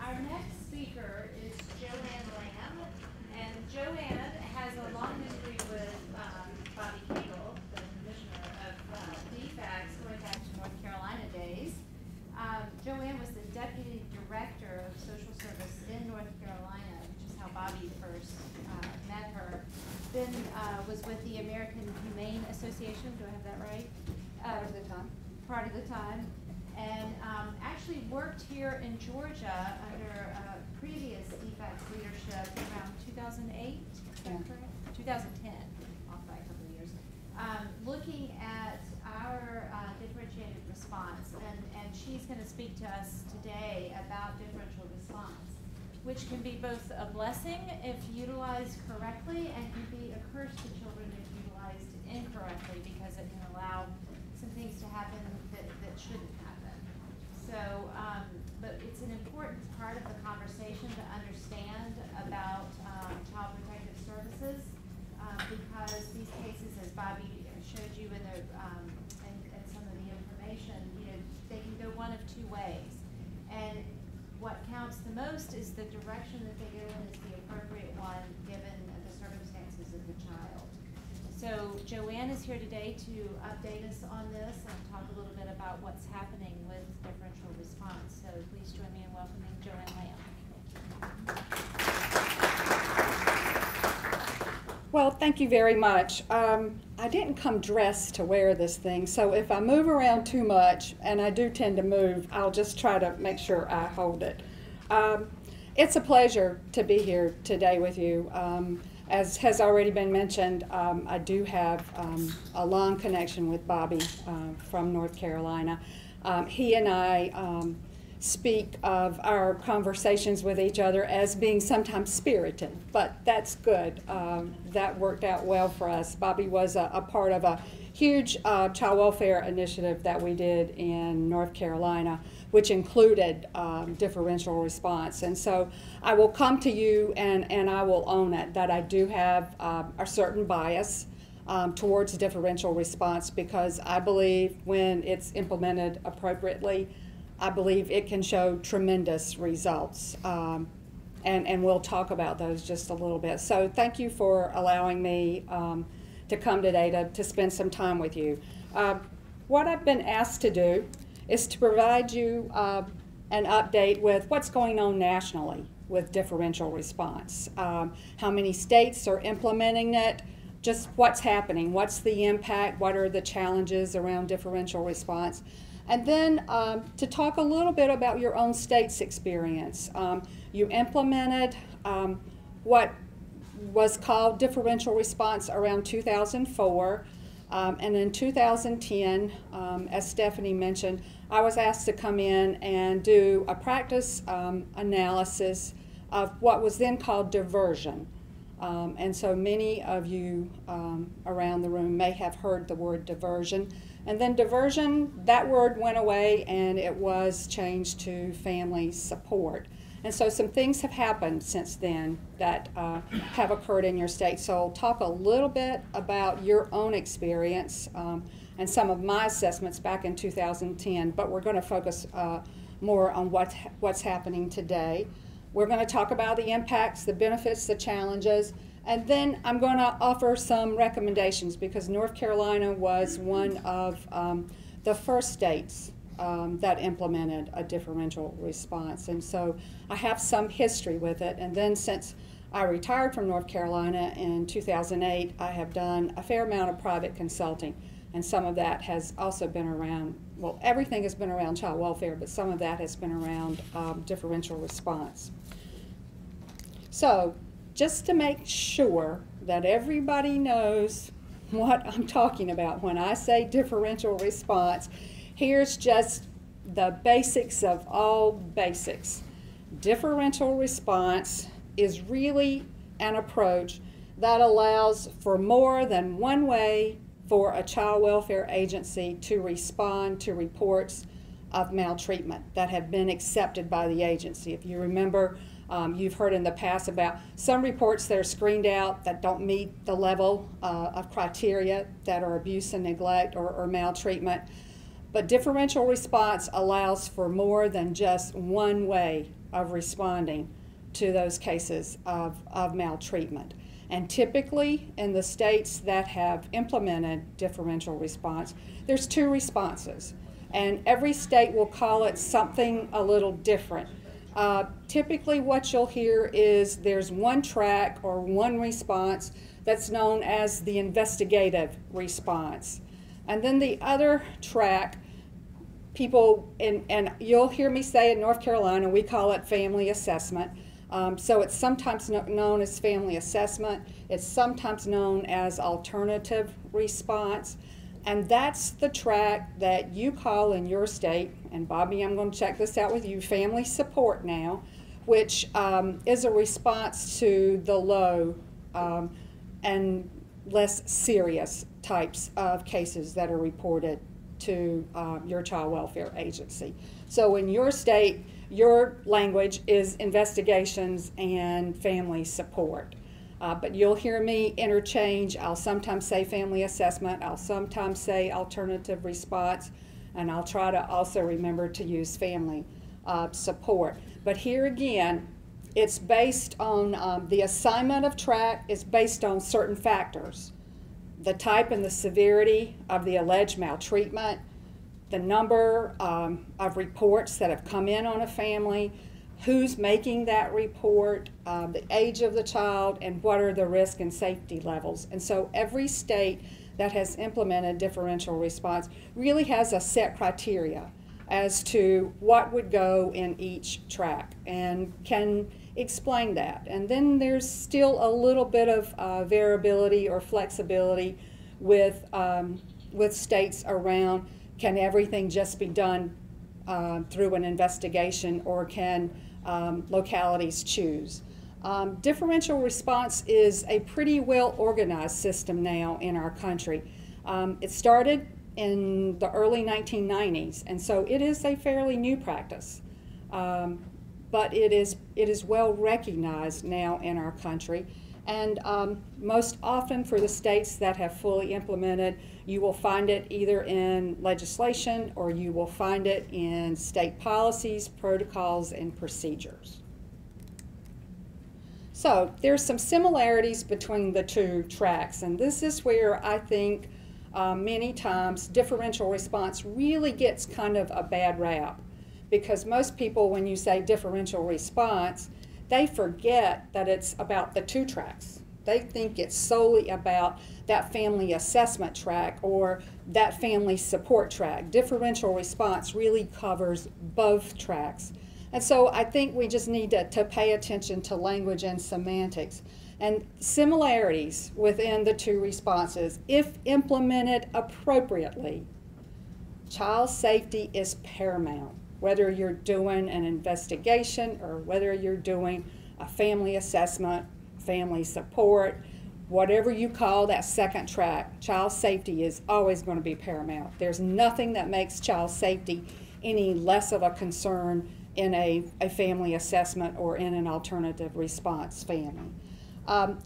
Our next speaker is JoAnn Lamm, and JoAnn has a long history with Bobby Cagle, the Commissioner of DFACS, going back to North Carolina days. JoAnn was the Deputy Director of Social Service in North Carolina, which is how Bobby first met her. Then was with the American Humane Association, do I have that right? Part of the time. Part of the time. And actually worked here in Georgia under previous DFACS leadership around 2008, is that correct? 2010, off by a couple of years. Looking at our differentiated response, and she's going to speak to us today about differential response, which can be both a blessing if utilized correctly and can be a curse to children if utilized incorrectly, because it can allow some things to happen that shouldn't happen. So, but it's an important part of the conversation to understand about child protective services because these cases, as Bobby showed you in the and some of the information, you know, they can go one of two ways. And what counts the most is the direction that they go in is the appropriate one given the circumstances of the child. So JoAnn is here today to update us on this and talk a little bit about what's happening with differential response. So please join me in welcoming JoAnn Lamm. Well, thank you very much. I didn't come dressed to wear this thing, so if I move around too much, and I do tend to move, I'll just try to make sure I hold it. It's a pleasure to be here today with you. As has already been mentioned, I do have a long connection with Bobby from North Carolina. He and I speak of our conversations with each other as being sometimes spirited, but that's good. That worked out well for us. Bobby was a part of a huge child welfare initiative that we did in North Carolina, which included differential response. And so I will come to you and I will own it, that I do have a certain bias towards differential response, because I believe when it's implemented appropriately, I believe it can show tremendous results. And we'll talk about those just a little bit. So thank you for allowing me to come today to spend some time with you. What I've been asked to do is to provide you an update with what's going on nationally with differential response. How many states are implementing it, just what's happening, what's the impact, what are the challenges around differential response, and then to talk a little bit about your own state's experience. You implemented what was called differential response around 2004. And in 2010, as Stephanie mentioned, I was asked to come in and do a practice analysis of what was then called diversion. And so many of you around the room may have heard the word diversion. And then diversion, that word went away and it was changed to family support. And so some things have happened since then that have occurred in your state. So I'll talk a little bit about your own experience and some of my assessments back in 2010, but we're going to focus more on what's happening today. We're going to talk about the impacts, the benefits, the challenges, and then I'm going to offer some recommendations, because North Carolina was one of the first states that implemented a differential response. And so I have some history with it. And then since I retired from North Carolina in 2008, I have done a fair amount of private consulting. And some of that has also been around, well, everything has been around child welfare, but some of that has been around differential response. So just to make sure that everybody knows what I'm talking about when I say differential response, here's just the basics of all basics. Differential response is really an approach that allows for more than one way for a child welfare agency to respond to reports of maltreatment that have been accepted by the agency. If you remember, you've heard in the past about some reports that are screened out that don't meet the level of criteria that are abuse and neglect or maltreatment. But differential response allows for more than just one way of responding to those cases of maltreatment. And typically in the states that have implemented differential response, there's two responses. And every state will call it something a little different. Typically what you'll hear is there's one track or one response that's known as the investigative response. And then the other track, people, and you'll hear me say in North Carolina, we call it family assessment. So it's sometimes known as family assessment. It's sometimes known as alternative response. And that's the track that you call in your state, and Bobby, I'm going to check this out with you, family support now, which is a response to the low and less serious types of cases that are reported to your child welfare agency. So in your state, your language is investigations and family support. But you'll hear me interchange. I'll sometimes say family assessment, I'll sometimes say alternative response, and I'll try to also remember to use family support. But here again, it's based on the assignment of track is based on certain factors. The type and the severity of the alleged maltreatment, the number of reports that have come in on a family, who's making that report, the age of the child, and what are the risk and safety levels. And so every state that has implemented differential response really has a set criteria as to what would go in each track and can explain that. And then there's still a little bit of variability or flexibility with states around, can everything just be done through an investigation, or can localities choose? Differential response is a pretty well organized system now in our country. It started in the early 1990s, and so it is a fairly new practice. But it is well recognized now in our country. And most often for the states that have fully implemented, you will find it either in legislation or you will find it in state policies, protocols, and procedures. So there's some similarities between the two tracks, and this is where I think many times differential response really gets kind of a bad rap, because most people, when you say differential response, they forget that it's about the two tracks. They think it's solely about that family assessment track or that family support track. Differential response really covers both tracks. And so I think we just need to pay attention to language and semantics and similarities within the two responses. If implemented appropriately, child safety is paramount. Whether you're doing an investigation or whether you're doing a family assessment, family support, whatever you call that second track, child safety is always going to be paramount. There's nothing that makes child safety any less of a concern in a family assessment or in an alternative response family.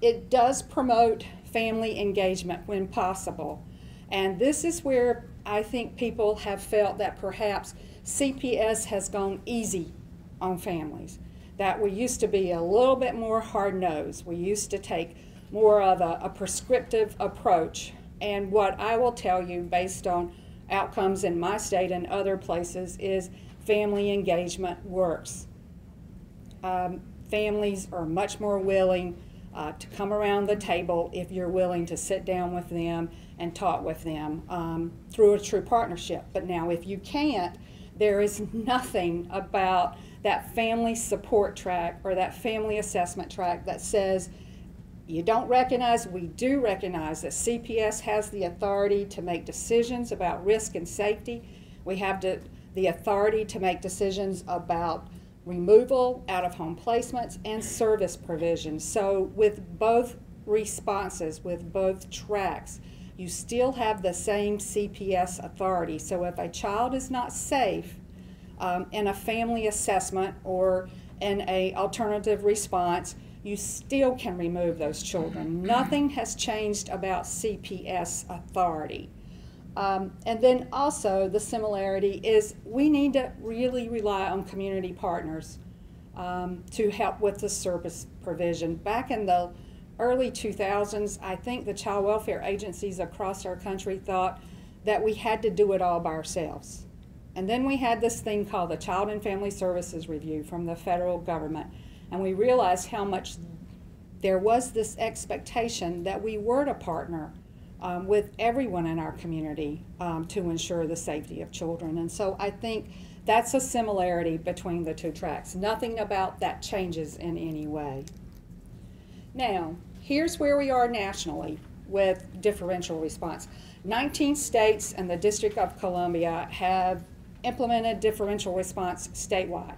It does promote family engagement when possible. And this is where I think people have felt that perhaps CPS has gone easy on families, that we used to be a little bit more hard-nosed. We used to take more of a prescriptive approach. And what I will tell you based on outcomes in my state and other places is family engagement works. Families are much more willing to come around the table if you're willing to sit down with them and talk with them through a true partnership. But now if you can't, there is nothing about that family support track or that family assessment track that says you don't recognize, we do recognize that CPS has the authority to make decisions about risk and safety. We have the authority to make decisions about removal, out-of-home placements, and service provisions. So with both responses, with both tracks, you still have the same CPS authority. So if a child is not safe in a family assessment or in an alternative response, you still can remove those children. Nothing has changed about CPS authority. And then also the similarity is we need to really rely on community partners to help with the service provision. Back in the early 2000s, I think the child welfare agencies across our country thought that we had to do it all by ourselves. And then we had this thing called the Child and Family Services Review from the federal government, and we realized how much there was this expectation that we were to partner with everyone in our community to ensure the safety of children. And so I think that's a similarity between the two tracks. Nothing about that changes in any way. Now, here's where we are nationally with differential response. 19 states and the District of Columbia have implemented differential response statewide.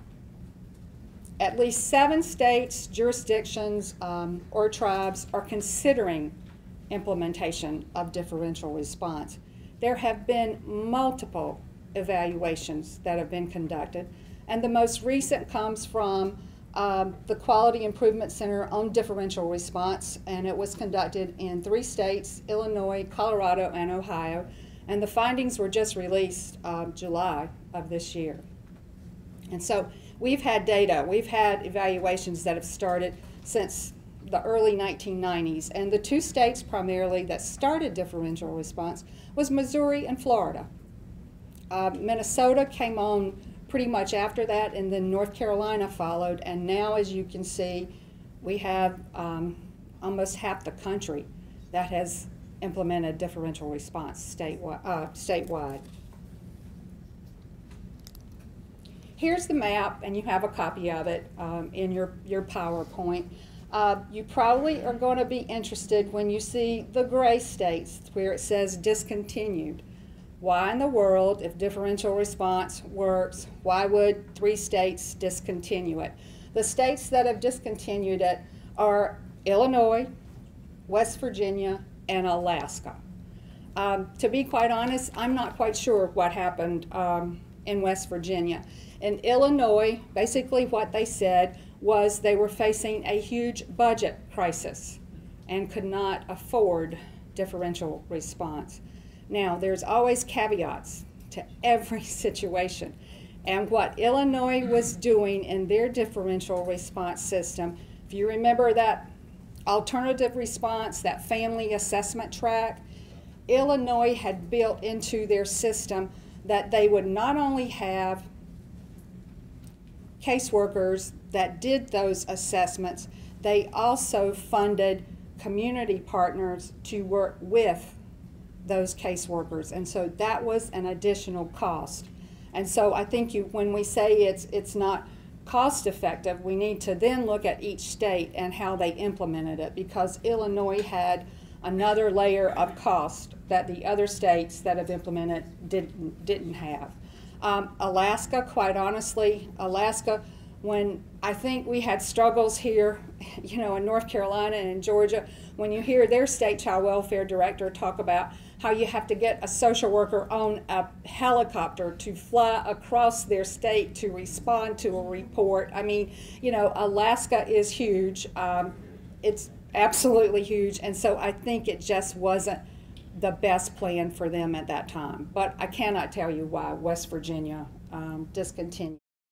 At least 7 states, jurisdictions, or tribes are considering implementation of differential response. There have been multiple evaluations that have been conducted, and the most recent comes from the Quality Improvement Center on Differential Response, and it was conducted in 3 states, Illinois, Colorado, and Ohio, and the findings were just released July of this year. And so we've had data, we've had evaluations that have started since the early 1990s, and the 2 states primarily that started differential response was Missouri and Florida. Minnesota came on pretty much after that, and then North Carolina followed, and now, as you can see, we have almost half the country that has implemented differential response statewide. Here's the map, and you have a copy of it in your PowerPoint. You probably are going to be interested when you see the gray states where it says discontinued. Why in the world, if differential response works, why would 3 states discontinue it? The states that have discontinued it are Illinois, West Virginia, and Alaska. To be quite honest, I'm not quite sure what happened in West Virginia. In Illinois, basically what they said was they were facing a huge budget crisis and could not afford differential response. Now, there's always caveats to every situation. And what Illinois was doing in their differential response system, if you remember that alternative response, that family assessment track, Illinois had built into their system that they would not only have caseworkers that did those assessments, they also funded community partners to work with those caseworkers, and so that was an additional cost. And so I think when we say it's not cost effective, we need to then look at each state and how they implemented it, because Illinois had another layer of cost that the other states that have implemented didn't have. Alaska, quite honestly, when I think we had struggles here, in North Carolina and in Georgia, when you hear their state child welfare director talk about how you have to get a social worker on a helicopter to fly across their state to respond to a report. I mean, Alaska is huge. It's absolutely huge, and so I think it just wasn't the best plan for them at that time. But I cannot tell you why West Virginia discontinued.